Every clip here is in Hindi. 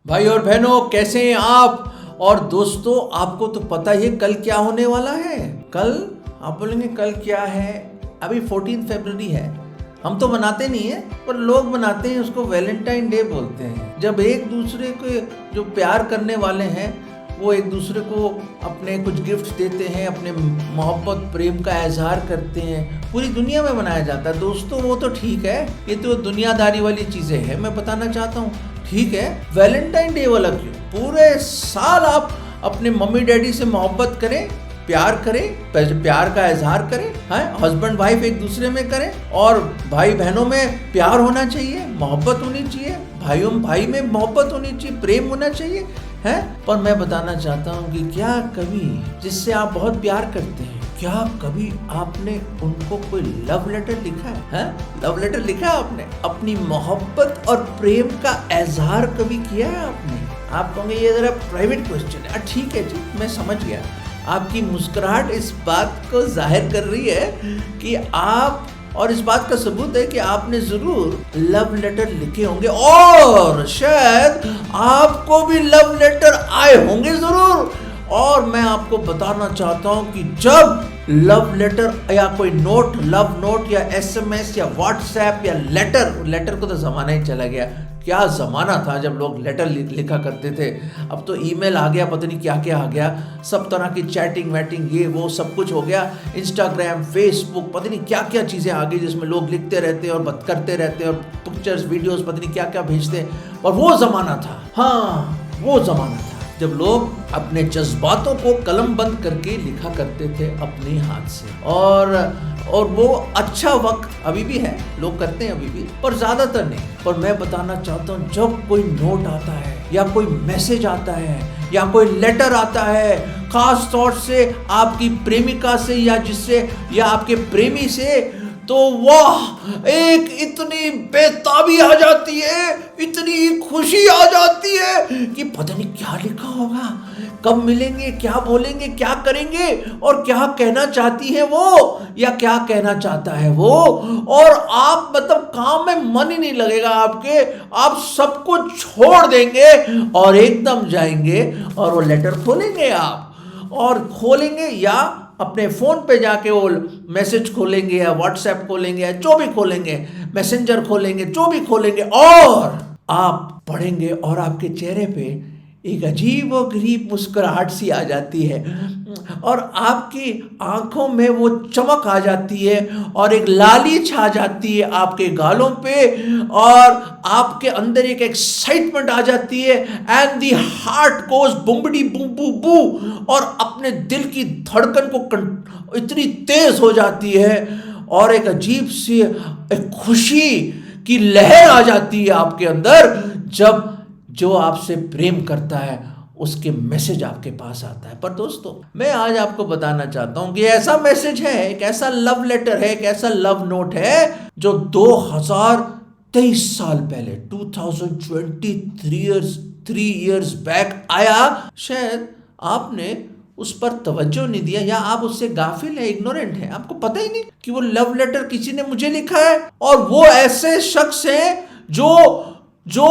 भाई और बहनों, कैसे हैं आप। और दोस्तों, आपको तो पता ही है कल क्या होने वाला है। कल आप बोलेंगे कल क्या है। अभी 14 फरवरी है। हम तो मनाते नहीं है, पर लोग मनाते हैं, उसको वैलेंटाइन डे बोलते हैं। जब एक दूसरे को जो प्यार करने वाले हैं वो एक दूसरे को अपने कुछ गिफ्ट्स देते हैं, अपने मोहब्बत प्रेम का इजहार करते हैं। पूरी दुनिया में मनाया जाता है। दोस्तों वो तो ठीक है, ये तो दुनियादारी वाली चीज़ें हैं। मैं बताना चाहता हूँ, ठीक है, वैलेंटाइन डे वाला क्यों? पूरे साल आप अपने मम्मी डैडी से मोहब्बत करें, प्यार करें, प्यार का इजहार करें, हैं, हस्बैंड वाइफ एक दूसरे में करें, और भाई बहनों में प्यार होना चाहिए, मोहब्बत होनी चाहिए, भाइयों भाई में मोहब्बत होनी चाहिए, प्रेम होना चाहिए, है। पर मैं बताना चाहता हूँ कि क्या कभी जिससे आप बहुत प्यार करते हैं, क्या कभी आपने उनको कोई लव लेटर लिखा है? लव लेटर लिखा है आपने? अपनी मोहब्बत और प्रेम का इजहार कभी किया है आपने? आप कहोगे ये जरा प्राइवेट क्वेश्चन है। ठीक है जी, मैं समझ गया। आपकी मुस्कुराहट इस बात को जाहिर कर रही है कि आप, और इस बात का सबूत है कि आपने जरूर लव लेटर लिखे होंगे, और शायद आपको भी लव लेटर आए होंगे जरूर। और मैं आपको बताना चाहता हूं कि जब लव लेटर या कोई नोट, लव नोट या एसएमएस या व्हाट्सएप या लेटर को तो जमाना ही चला गया। क्या ज़माना था जब लोग लेटर लिखा करते थे। अब तो ईमेल आ गया, पता नहीं क्या क्या आ गया, सब तरह की चैटिंग वैटिंग ये वो सब कुछ हो गया। इंस्टाग्राम, फेसबुक, पता नहीं क्या क्या चीज़ें आ गई जिसमें लोग लिखते रहते हैं और बात करते रहते हैं और पिक्चर्स वीडियोस पता नहीं क्या क्या भेजते हैं। और वो ज़माना था, हाँ वो ज़माना था जब लोग अपने जज्बातों को कलम बंद करके लिखा करते थे अपने हाथ से। और वो अच्छा वक्त अभी भी है, लोग करते हैं अभी भी, पर ज़्यादातर नहीं। पर मैं बताना चाहता हूँ, जब कोई नोट आता है या कोई मैसेज आता है या कोई लेटर आता है, खास तौर से आपकी प्रेमिका से या जिससे या आपके प्रेमी से, तो वाह, एक इतनी बेताबी आ जाती है, इतनी खुशी आ जाती है कि पता नहीं क्या लिखा होगा, कब मिलेंगे, क्या बोलेंगे, क्या करेंगे, और क्या कहना चाहती है वो या क्या कहना चाहता है वो। और आप मतलब काम में मन ही नहीं लगेगा आपके, आप सब कुछ छोड़ देंगे और एकदम जाएंगे और वो लेटर खोलेंगे आप, और खोलेंगे या अपने फ़ोन पे जाके वो मैसेज खोलेंगे या व्हाट्सएप खोलेंगे या जो भी खोलेंगे, मैसेंजर खोलेंगे, जो भी खोलेंगे, और आप पढ़ेंगे और आपके चेहरे पे एक अजीब व गरीब मुस्कुराहट सी आ जाती है, और आपकी आंखों में वो चमक आ जाती है, और एक लाली छा जाती है आपके गालों पे, और आपके अंदर एक एक्साइटमेंट आ जाती है, एंड दी हार्ट गोज बुम्बडी बू बू बू, और अपने दिल की धड़कन को इतनी तेज हो जाती है, और एक अजीब सी एक खुशी की लहर आ जाती है आपके अंदर जब जो आपसे प्रेम करता है उसके मैसेज आपके पास आता है। पर दोस्तों, मैं आज आपको बताना चाहता हूं कि ऐसा मैसेज है, एक ऐसा लव लेटर है, एक ऐसा लव नोट है जो 2023 साल पहले 2023 ईयर्स बैक आया। शायद आपने उस पर तवज्जो नहीं दिया, या आप उससे गाफिल है, इग्नोरेंट है, आपको पता ही नहीं कि वो लव लेटर किसी ने मुझे लिखा है। और वो ऐसे शख्स हैं जो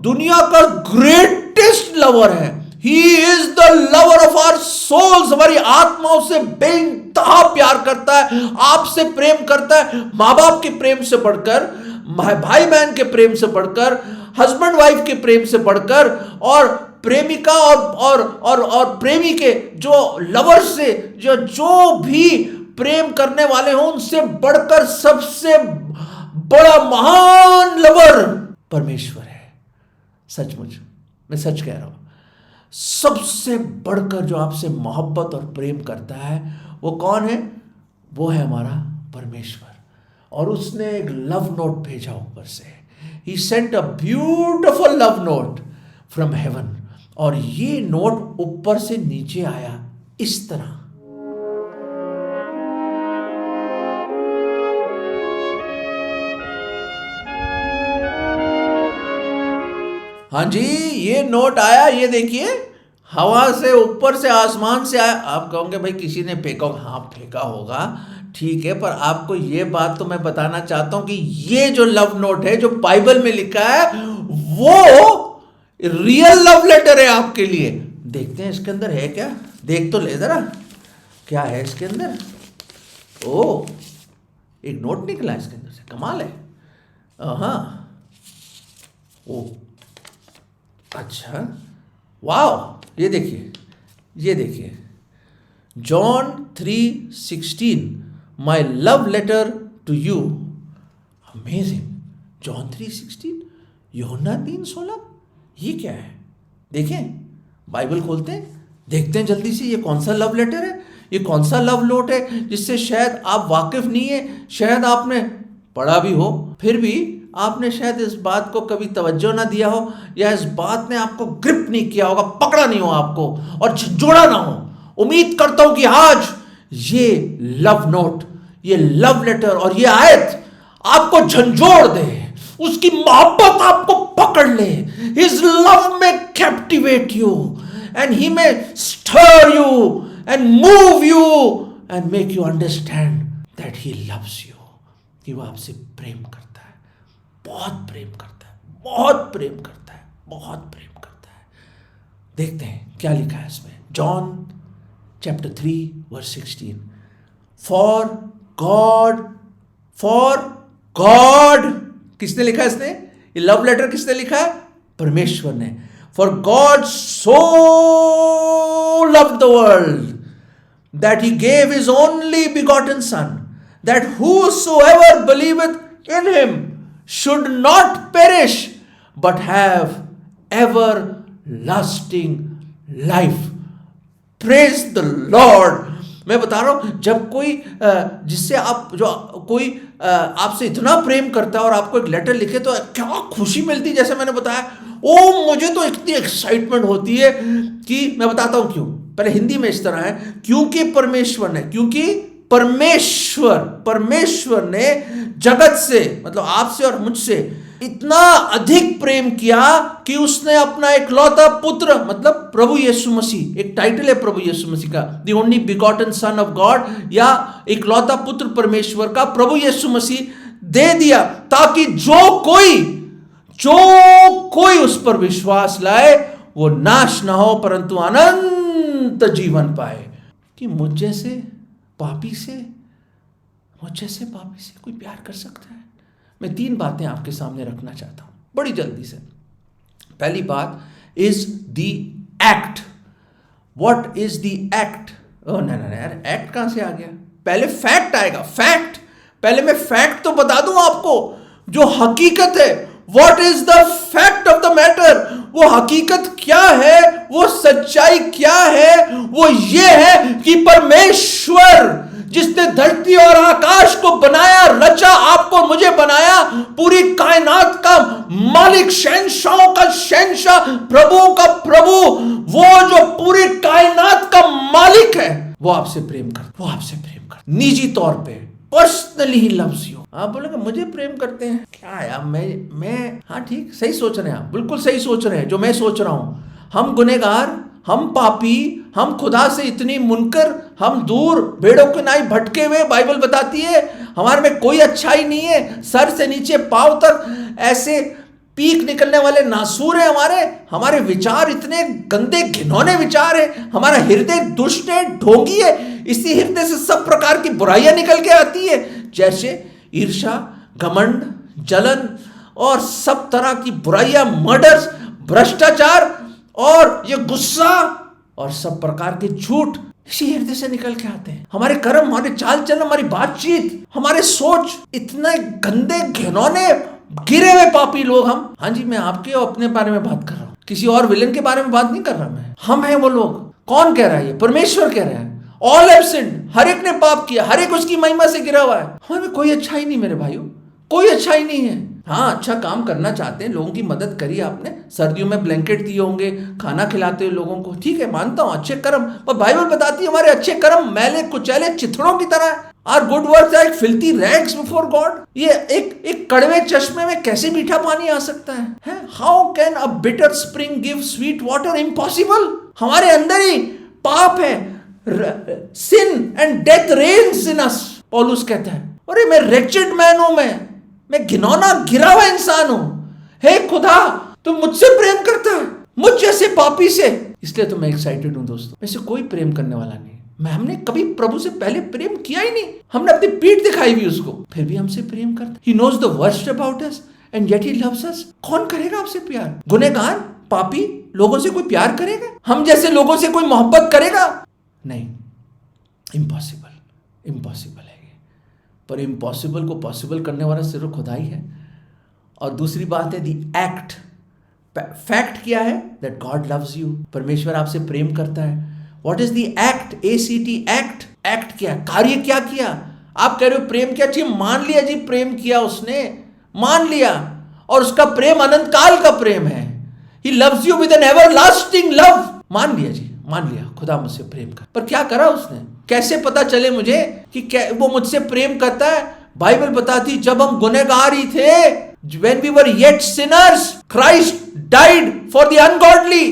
दुनिया का ग्रेटेस्ट लवर है। He is the lover of our souls। हमारी आत्माओं से बेइंतहा प्यार करता है, आपसे प्रेम करता है, माँ बाप के प्रेम से बढ़कर, भाई बहन के प्रेम से बढ़कर, हस्बैंड वाइफ के प्रेम से बढ़कर, और प्रेमिका और प्रेमी के जो लवर से जो भी प्रेम करने वाले हों उनसे बढ़कर सबसे बड़ा महान लवर परमेश्वर है। सचमुच मैं सच कह रहा हूं, सबसे बढ़कर जो आपसे मोहब्बत और प्रेम करता है वो कौन है? वो है हमारा परमेश्वर। और उसने एक लव नोट भेजा ऊपर से। He sent a beautiful love note from heaven। और ये नोट ऊपर से नीचे आया इस तरह। हाँ जी, ये नोट आया, ये देखिए, हवा से, ऊपर से, आसमान से आया। आप कहोगे भाई किसी ने फेंका होगा। हाँ फेंका होगा, ठीक है, पर आपको ये बात तो मैं बताना चाहता हूं कि ये जो लव नोट है जो बाइबल में लिखा है वो रियल लव लेटर है आपके लिए। देखते हैं इसके अंदर है क्या, देख तो ले जरा क्या है इसके अंदर। ओ, एक नोट निकला इसके अंदर से, कमाल है। हाँ, ओ अच्छा, वाह, ये देखिए John 3:16 my love letter to you. Amazing. John 3:16, यूहन्ना 3:16, ये क्या है? देखें, बाइबल खोलते हैं, देखते हैं जल्दी से ये कौन सा लव लेटर है, ये कौन सा लव नोट है जिससे शायद आप वाकिफ नहीं है, शायद आपने पढ़ा भी हो, फिर भी आपने शायद इस बात को कभी तवज्जो ना दिया हो, या इस बात ने आपको ग्रिप नहीं किया होगा, पकड़ा नहीं हो आपको और झंझोड़ा ना हो। उम्मीद करता हूं कि आज ये लव नोट, ये लव लेटर और ये आयत आपको झंझोड़ दे, उसकी मोहब्बत आपको पकड़ ले। His love may captivate you and he may stir you and move you and make you understand that he loves you, कि वो आपसे प्रेम करता है, बहुत प्रेम करता है, बहुत प्रेम करता है, बहुत प्रेम करता है। देखते हैं क्या लिखा है इसमें। जॉन चैप्टर 3:16, फॉर गॉड किसने लिखा है इसने? ये लव लेटर किसने लिखा है? परमेश्वर ने। For God so loved the world that he gave his only begotten son, that whosoever believeth in him should not perish but have everlasting life. Praise the Lord. मैं बता रहा हूं, जब कोई जिससे आप जो कोई आपसे इतना प्रेम करता है और आपको एक लेटर लिखे तो क्या खुशी मिलती है। जैसे मैंने बताया, ओ मुझे तो इतनी एक्साइटमेंट होती है कि मैं बताता हूं क्यों। पहले हिंदी में इस तरह है, क्योंकि परमेश्वर ने जगत से, मतलब आपसे और मुझसे इतना अधिक प्रेम किया कि उसने अपना इकलौता पुत्र, मतलब प्रभु यीशु मसीह, एक टाइटल है प्रभु यीशु मसीह का, the only begotten son of God, या इकलौता पुत्र परमेश्वर का, प्रभु यीशु मसीह दे दिया, ताकि जो कोई उस पर विश्वास लाए वो नाश ना हो परंतु अनंत जीवन पाए। कि मुझ जैसे पापी से कोई प्यार कर सकता है? मैं 3 बातें आपके सामने रखना चाहता हूं बड़ी जल्दी से। पहली बात is the act. What is the act? नहीं यार, एक्ट कहां से आ गया? पहले फैक्ट आएगा। फैक्ट, पहले मैं फैक्ट तो बता दूं आपको, जो हकीकत है। What is the fact of the matter? वो हकीकत क्या है, वो सच्चाई क्या है? वो ये है कि परमेश्वर जिसने धरती और आकाश को बनाया, रचा, आपको मुझे बनाया, पूरी कायनात का मालिक, शहंशाहों का शहंशाह, प्रभुओं का प्रभु, वो जो पूरी कायनात का मालिक है, वो आपसे प्रेम कर निजी तौर पे, पर्सनली ही लव्स यू। आप बोलेंगे मुझे प्रेम करते हैं क्या यार? मैं हाँ ठीक, सही सोच रहे हैं आप, बिल्कुल सही सोच रहे हैं जो मैं सोच रहा हूं। हम गुनहगार, हम पापी, हम खुदा से इतनी मुनकर, हम दूर, भेड़ों के नाई भटके हुए। बाइबल बताती है हमारे में कोई अच्छाई नहीं है, सर से नीचे पांव तक ऐसे पीक निकलने वाले नासूर है हमारे विचार इतने गंदे घिनौने विचार है, हमारा हृदय दुष्ट है, ढोंगी है, इसी हृदय से सब प्रकार की बुराइयां निकल के आती है, जैसे ईर्ष्या, घमंड, जलन और सब तरह की बुराइयां, मर्डर्स, भ्रष्टाचार और ये गुस्सा और सब प्रकार के झूठ इसी हृदय से निकल के आते हैं। हमारे कर्म, हमारे चाल चलन, हमारी बातचीत, हमारे सोच इतने गंदे घिनौने गिरे हुए पापी लोग हम। हाँ जी, मैं आपके और अपने बारे में बात कर रहा हूं, किसी और विलेन के बारे में बात नहीं कर रहा मैं। हम हैं वो लोग। कौन कह रहा है? ये परमेश्वर कह रहा है। ऑल हैव सिन्ड, हर एक ने पाप किया, हर एक उसकी महिमा से गिरा हुआ है। हमें कोई अच्छाई नहीं मेरे भाइयों, कोई अच्छाई नहीं है। हाँ, अच्छा काम करना चाहते हैं, लोगों की मदद करी आपने, सर्दियों में ब्लैंकेट दिए होंगे, खाना खिलाते हो लोगों को, ठीक है, मानता हूं, अच्छे कर्म। पर बाइबल बताती है हमारे अच्छे कर्म मैले कुचैले चिथड़ों की तरह है। Our good works are like filthy rags before God. ये एक कड़वे चश्मे में कैसे मीठा पानी आ सकता है? How can a bitter spring give sweet water? Impossible. हमारे अंदर ही पाप है, sin and death reigns in us. पौलुस कहता है, अरे मैं wretched man हूं, मैं घिनौना गिरा हुआ इंसान हूं। हे खुदा, तो मुझसे प्रेम करता है, मुझ जैसे पापी से। इसलिए तो मैं एक्साइटेड हूं दोस्तों, वैसे कोई प्रेम करने वाला नहीं। हमने कभी प्रभु से पहले प्रेम किया ही नहीं, हमने अपनी पीठ दिखाई भी उसको, फिर भी हमसे प्रेम करता। He knows the worst about us and yet he loves us। कौन करेगा आपसे प्यार? गुनहगार, पापी लोगों से कोई प्यार करेगा? हम जैसे लोगों से कोई मोहब्बत करेगा? नहीं, इम्पॉसिबल है ये। पर इम्पॉसिबल को पॉसिबल करने वाला सिर्फ खुदा ही है। और दूसरी बात है दी एक्ट। फैक्ट क्या है? That God loves you. परमेश्वर आपसे प्रेम करता है। What is the act? ACT, act. Act क्या? कार्य क्या किया? आप कह रहे हो प्रेम क्या चाहिए? मान लिया जी, प्रेम किया उसने, मान लिया, और उसका प्रेम अनंत काल का प्रेम है। He loves you with an everlasting love। मान लिया जी, मान लिया, खुदा मुझसे प्रेम कर। पर क्या करा उसने? कैसे पता चले मुझे कि वो मुझसे प्रेम करता है? बाइबल बताती जब हम गुनहगार ही थे, when we were yet sinners, Christ died for the ungodly।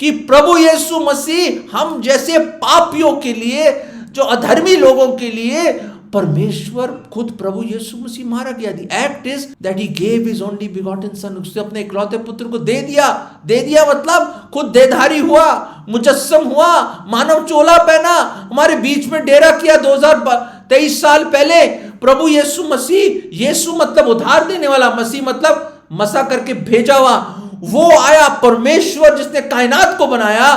कि प्रभु यीशु मसीह हम जैसे पापियों के लिए, जो अधर्मी लोगों के लिए, परमेश्वर खुद प्रभु यीशु मसीह मारा गया। The act is that he gave his only begotten son. उसने अपने इकलौते पुत्र को दे दिया मतलब खुद देधारी हुआ, मुजस्सम हुआ, मानव चोला पहना, हमारे बीच में डेरा किया 2023 साल पहले। प्रभु यीशु मसीह, यीशु मतलब उधार देने वाला, मसीह मतलब मसा करके भेजा हुआ, वो आया। परमेश्वर जिसने कायनात को बनाया,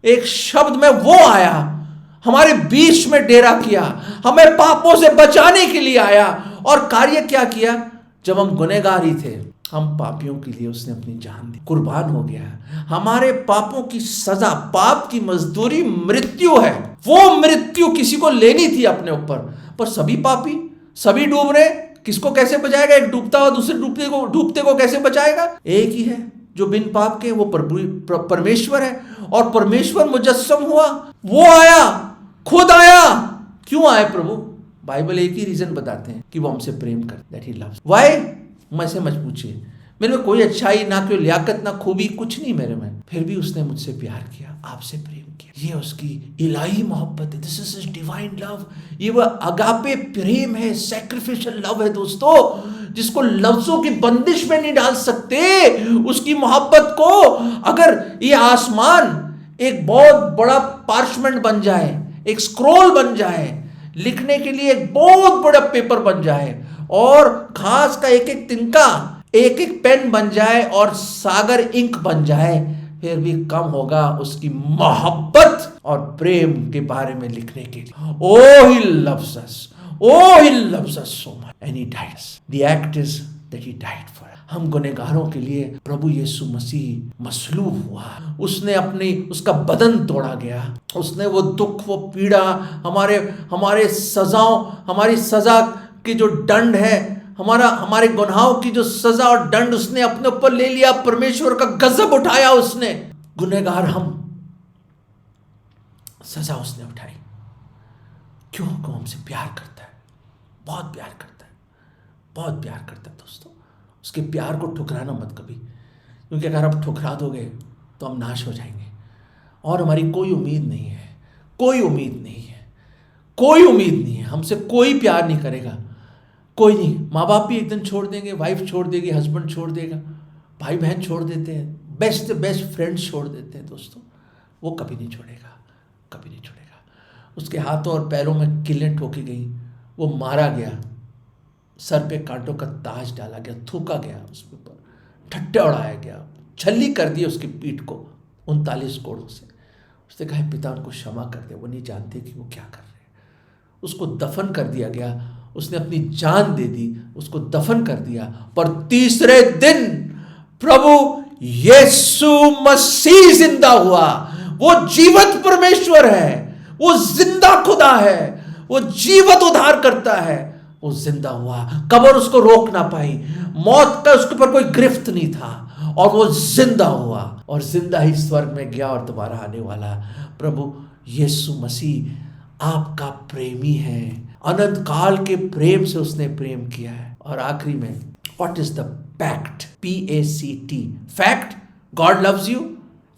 एक शब्द में वो आया, हमारे बीच में डेरा किया, हमें पापों से बचाने के लिए आया। और कार्य क्या किया? जब हम गुनहगार ही थे, हम पापियों के लिए उसने अपनी जान दी, कुर्बान हो गया। हमारे पापों की सजा, पाप की मजदूरी मृत्यु है। वो मृत्यु किसी को लेनी थी अपने ऊपर, पर सभी पापी, सभी डूब रहे। किसको कैसे बचाएगा? एक डूबता हुआ दूसरे डूबते को कैसे बचाएगा? एक ही है जो बिन पाप के, वो परमेश्वर है। और परमेश्वर मुजस्सम हुआ, वो आया, खुद आया। क्यों आए प्रभु? बाइबल एक ही रीजन बताते हैं कि वो हमसे प्रेम कर, दैट ही लव्स। व्हाई? मुझसे मत पूछिए, मेरे में कोई अच्छाई ना, कोई लियाकत ना, खूबी कुछ नहीं मेरे में, फिर भी उसने मुझसे प्यार किया, आपसे प्रेम किया। ये उसकी इलाही मोहब्बत है। This is his divine love. ये वो अगापे प्रेम है, सैक्रिफिशियल लव है दोस्तों, जिसको लफ्जों की बंदिश में नहीं डाल सकते। उसकी मोहब्बत को अगर ये आसमान एक बहुत बड़ा पार्चमेंट बन जाए, एक स्क्रोल बन जाए, लिखने के लिए एक बहुत बड़ा पेपर बन जाए, और घास का एक एक तिनका एक एक पेन बन जाए, और सागर इंक बन जाए, फिर भी कम होगा उसकी मोहब्बत और प्रेम के बारे में लिखने के लिए। Oh, he loves us. Oh, he loves us so much. And he died. The act is that he died for us. हम गुनहगारों के लिए प्रभु यीशु मसीह मसलूब हुआ। उसने उसका बदन तोड़ा गया। उसने वो दुख, वो पीड़ा, हमारे सजाओं, हमारी सजा की जो दंड है, हमारे गुनाहों की जो सजा और दंड उसने अपने ऊपर ले लिया। परमेश्वर का गजब उठाया उसने। गुनहगार हम, सजा उसने उठाई। क्यों? हमसे प्यार करता है, बहुत प्यार करता है, बहुत प्यार करता है दोस्तों। उसके प्यार को ठुकराना मत कभी, क्योंकि अगर आप ठुकरा दोगे तो हम नाश हो जाएंगे, और हमारी कोई उम्मीद नहीं है, कोई उम्मीद नहीं है, कोई उम्मीद नहीं है। हमसे कोई प्यार नहीं करेगा, कोई नहीं। माँ बाप भी एक दिन छोड़ देंगे, वाइफ छोड़ देगी, हस्बैंड छोड़ देगा, भाई बहन छोड़ देते हैं, बेस्ट फ्रेंड्स छोड़ देते हैं दोस्तों। वो कभी नहीं छोड़ेगा, कभी नहीं छोड़ेगा। उसके हाथों और पैरों में किलें ठोकी गई, वो मारा गया, सर पे कांटों का ताज डाला गया, थूका गया उसके ऊपर, ठट्टे उड़ाया गया, छल्ली कर दी उसकी पीठ को 39 कोड़ों से। उसने कहा पिता उनको क्षमा कर दे, वो नहीं जानते कि वो क्या कर रहे हैं। उसको दफन कर दिया गया, उसने अपनी जान दे दी, उसको दफन कर दिया। पर तीसरे दिन प्रभु यीशु मसीह जिंदा हुआ। वो जीवित परमेश्वर है, वो जिंदा खुदा है, वो जीवित उद्धार करता है। वो जिंदा हुआ, कब्र उसको रोक ना पाई, मौत का उसके ऊपर कोई गिरफ्त नहीं था, और वो जिंदा हुआ, और जिंदा ही स्वर्ग में गया और दोबारा आने वाला। प्रभु यीशु मसीह आपका प्रेमी है, अनंत काल के प्रेम से उसने प्रेम किया है। और आखिरी में, what is the pact? PACT, fact, God loves you.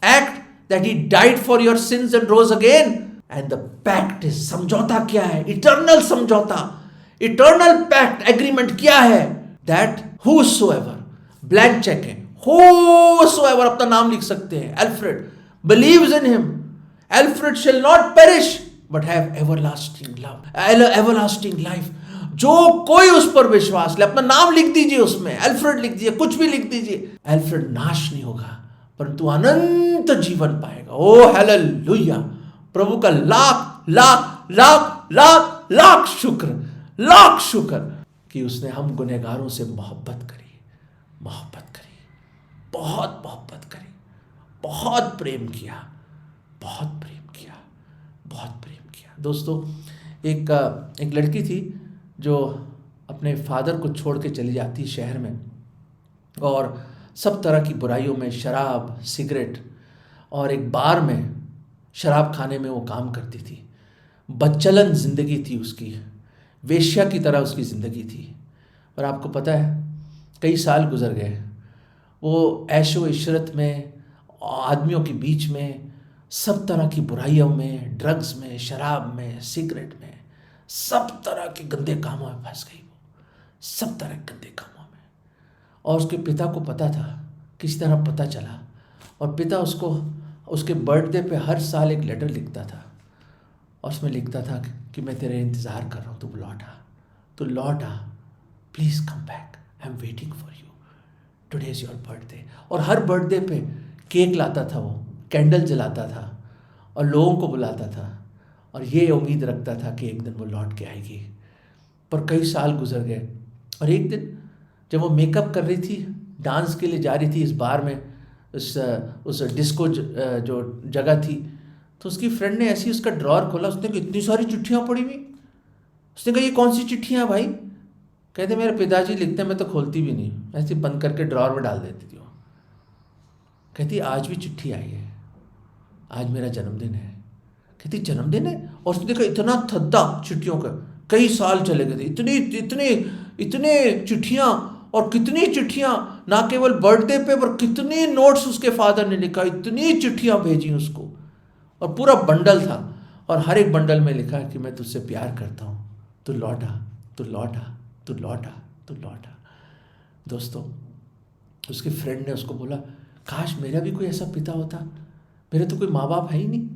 Act, that he died for your sins and rose again. And the pact is, समझौता क्या है? इटर्नल समझौता, इटर्नल पैक्ट, एग्रीमेंट क्या है? दैट whosoever, ब्लैंक चेक है, whosoever अपना नाम लिख सकते हैं, Alfred believes in him, Alfred shall not perish but have everlasting love, everlasting life. जो कोई उस पर विश्वास ले, अपना नाम लिख दीजिए उसमें, अल्फ्रेड लिख दीजिए, कुछ भी लिख दीजिए, अल्फ्रेड नाश नहीं होगा परंतु अनंत जीवन पाएगा। ओ हालेलुया! प्रभु का लाख लाख लाख लाख लाख शुक्र कि उसने हम गुनहगारों से मोहब्बत करी, बहुत मोहब्बत करी, बहुत प्रेम किया। दोस्तों, एक लड़की थी जो अपने फादर को छोड़ के चली जाती शहर में और सब तरह की बुराइयों में, शराब, सिगरेट और एक बार में शराब खाने में वो काम करती थी। बदचलन ज़िंदगी थी उसकी, वेश्या की तरह उसकी ज़िंदगी थी। और आपको पता है, कई साल गुजर गए, वो ऐशो इशरत में, आदमियों के बीच में, सब तरह की बुराइयों में, ड्रग्स में, शराब में, सिगरेट में, सब तरह के गंदे कामों में फंस गई, वो सब तरह के गंदे कामों में। और उसके पिता को पता था, किसी तरह पता चला, और पिता उसको उसके बर्थडे पे हर साल एक लेटर लिखता था और उसमें लिखता था कि मैं तेरे इंतज़ार कर रहा हूँ, तू लौट आ, please come back, I am waiting for you, today is your birthday. और हर बर्थडे पे केक लाता था, वो कैंडल जलाता था और लोगों को बुलाता था और ये उम्मीद रखता था कि एक दिन वो लौट के आएगी। पर कई साल गुजर गए और एक दिन जब वो मेकअप कर रही थी, डांस के लिए जा रही थी इस बार में, उस डिस्को जो जगह थी, तो उसकी फ्रेंड ने ऐसी उसका ड्रॉअर खोला, उसने कहा इतनी सारी चिट्ठियाँ पड़ी हुई। उसने कहा ये कौन सी चिट्ठियाँ भाई? कहते मेरे पिताजी लिखते हैं, मैं तो खोलती भी नहीं, ऐसे बंद करके ड्रॉअर में डाल देती थी। वो कहती आज भी चिट्ठी आई है, आज मेरा जन्मदिन है। कहती जन्मदिन है? और उसने देखा इतना थद्दा चिट्ठियों का, कई साल चले गए थे, इतने चिट्ठियाँ, और कितनी चिट्ठियाँ, ना केवल बर्थडे पे पर कितने नोट्स उसके फादर ने लिखा, इतनी चिट्ठियाँ भेजी उसको, और पूरा बंडल था और हर एक बंडल में लिखा कि मैं तुझसे प्यार करता हूँ, तू लौटा। दोस्तों, उसके फ्रेंड ने उसको बोला काश मेरा भी कोई ऐसा पिता होता, मेरे तो कोई माँ बाप है ही नहीं,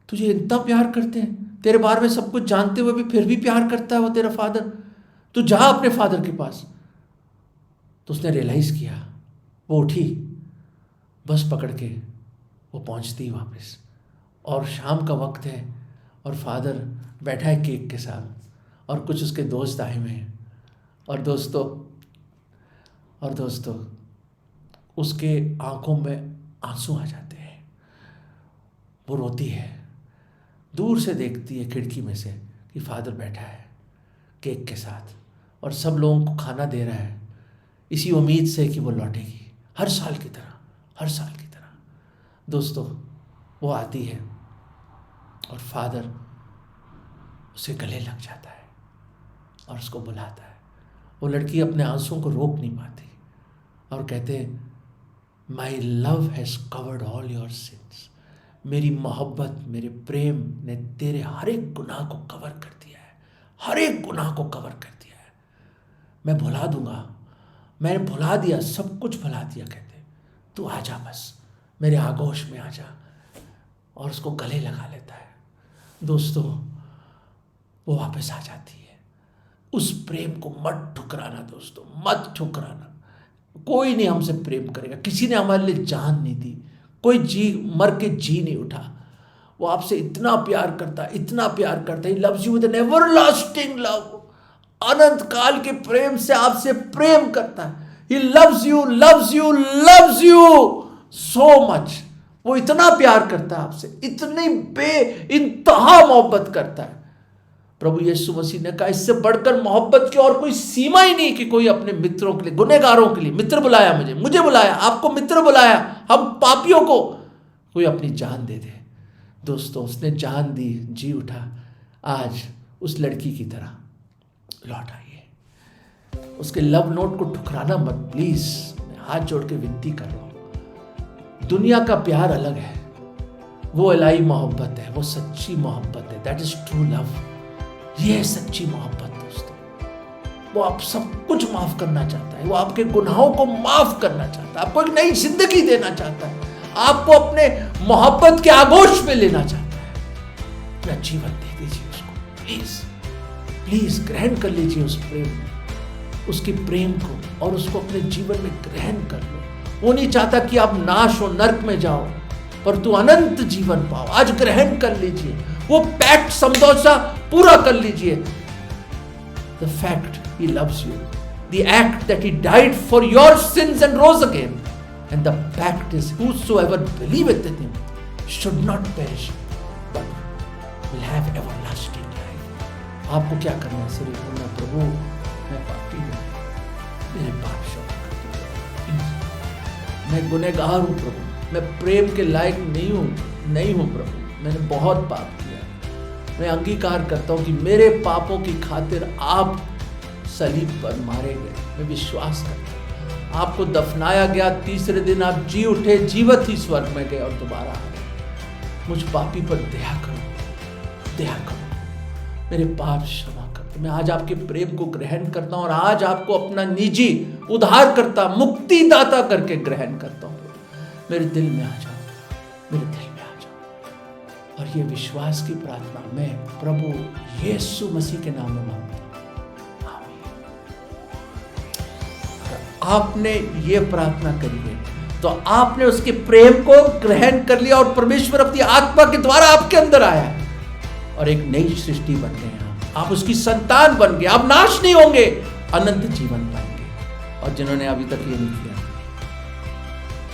तुझे इतना प्यार करते हैं, तेरे बारे में सब कुछ जानते हुए भी फिर भी प्यार करता है वो तेरा फादर, तू जा अपने फादर के पास। तो उसने रियलाइज़ किया, वो उठी, बस पकड़ के वो पहुंचती वापस, और शाम का वक्त है और फादर बैठा है केक के साथ और कुछ उसके दोस्त आए हुए हैं। और दोस्तों उसके आंखों में आंसू आ जाते हैं, वो रोती है, दूर से देखती है खिड़की में से कि फादर बैठा है केक के साथ और सब लोगों को खाना दे रहा है, इसी उम्मीद से कि वो लौटेगी हर साल की तरह। दोस्तों, वो आती है और फादर उसे गले लग जाता है और उसको बुलाता है। वो लड़की अपने आंसुओं को रोक नहीं पाती और कहते हैं my love has covered all your sins, मेरी मोहब्बत, मेरे प्रेम ने तेरे हर एक गुनाह को कवर कर दिया है, मैं भुला दूंगा, मैंने भुला दिया, सब कुछ भुला दिया। कहते तू आजा, बस मेरे आगोश में आजा, और उसको गले लगा लेता है। दोस्तों, वो वापस आ जाती है। उस प्रेम को मत ठुकराना दोस्तों, मत ठुकराना। कोई नहीं हमसे प्रेम करेगा, किसी ने हमारे लिए जान नहीं दी, कोई मर के जी नहीं उठा। वो आपसे इतना प्यार करता है, he loves you with an everlasting love, अनंत काल के प्रेम से आपसे प्रेम करता है। He loves you so much. वो इतना प्यार करता है आपसे, इतनी इंतहा मोहब्बत करता है। प्रभु यीशु मसीह ने कहा इससे बढ़कर मोहब्बत की और कोई सीमा ही नहीं कि कोई अपने मित्रों के लिए, गुनहगारों के लिए, मित्र बुलाया, मुझे बुलाया, आपको मित्र बुलाया, हम पापियों को कोई अपनी जान दे दे। दोस्तों, उसने जान दी, जी उठा। आज उस लड़की की तरह लौट आइए। उसके लव नोट को ठुकराना मत प्लीज, मैं हाथ जोड़ के विनती कर रहा हूं। दुनिया का प्यार अलग है, वो इलाही मोहब्बत है, वो सच्ची मोहब्बत है, दैट इज ट्रू लव। ये है सच्ची मोहब्बत दोस्तों, वो आप सब कुछ माफ करना चाहता है, वो आपके गुनाहों को माफ करना चाहता है, आपको एक नई जिंदगी देना चाहता है, आपको अपने मोहब्बत के आगोश में लेना चाहता है। अपना जीवन दे दीजिए उसको, प्लीज प्लीज ग्रहण कर लीजिए उस प्रेम, उसके प्रेम को, और उसको अपने जीवन में ग्रहण कर लो। वो नहीं चाहता कि आप नाश हो, नर्क में जाओ, पर तू अनंत जीवन पाओ। आज ग्रहण कर लीजिए, वो पैक्ट समझौता पूरा कर लीजिए। The fact he loves you, the act that he died for your sins and rose again, and the fact is whosoever believeth in him should not perish but will have everlasting life। आपको क्या करना है? सिर्फ बोलना, प्रभु मैं पापी हूं, मेरे पाप क्षमा कर दो, मैं गुनहगार हूं प्रभु, मैं प्रेम के लायक नहीं हूं प्रभु, मैंने बहुत पाप किया। मैं अंगीकार करता हूं कि मेरे पापों की खातिर आप सलीब पर मारे गए। मैं विश्वास करता हूं आपको दफनाया गया, तीसरे दिन आप जी उठे, जीवित ही स्वर्ग में गए और दोबारा आ गए। मुझ पापी पर दया करो, दया करो, मेरे पाप क्षमा कर दो। मैं आज आपके प्रेम को ग्रहण करता हूं और आज आपको अपना निजी उद्धारकर्ता, मुक्तिदाता करके ग्रहण करता हूं। मेरे दिल में आ जाओ, मेरे दिल में आ जाओ। और ये विश्वास की प्रार्थना मैं प्रभु यीशु मसीह के नाम में मांगता हूं, आमीन। आपने ये प्रार्थना करी है तो आपने उसके प्रेम को ग्रहण कर लिया और परमेश्वर अपनी आत्मा के द्वारा आपके अंदर आया और एक नई सृष्टि बन गए। आप उसकी संतान बन गए, आप नाश नहीं होंगे, अनंत जीवन पाएंगे। और जिन्होंने अभी तक ये नहीं किया,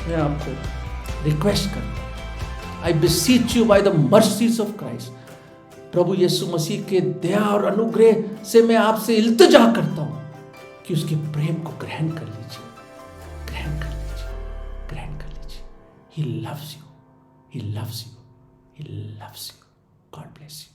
मैं आपको रिक्वेस्ट करता हूं, I beseech you by the mercies of Christ, प्रभु यीशु मसीह के दया और अनुग्रह से मैं आपसे इल्तिजा करता हूं कि उसके प्रेम को ग्रहण कर लीजिए, ग्रहण कर लीजिए, ग्रहण कर लीजिए। ही loves you, he loves you, he loves you. God bless you.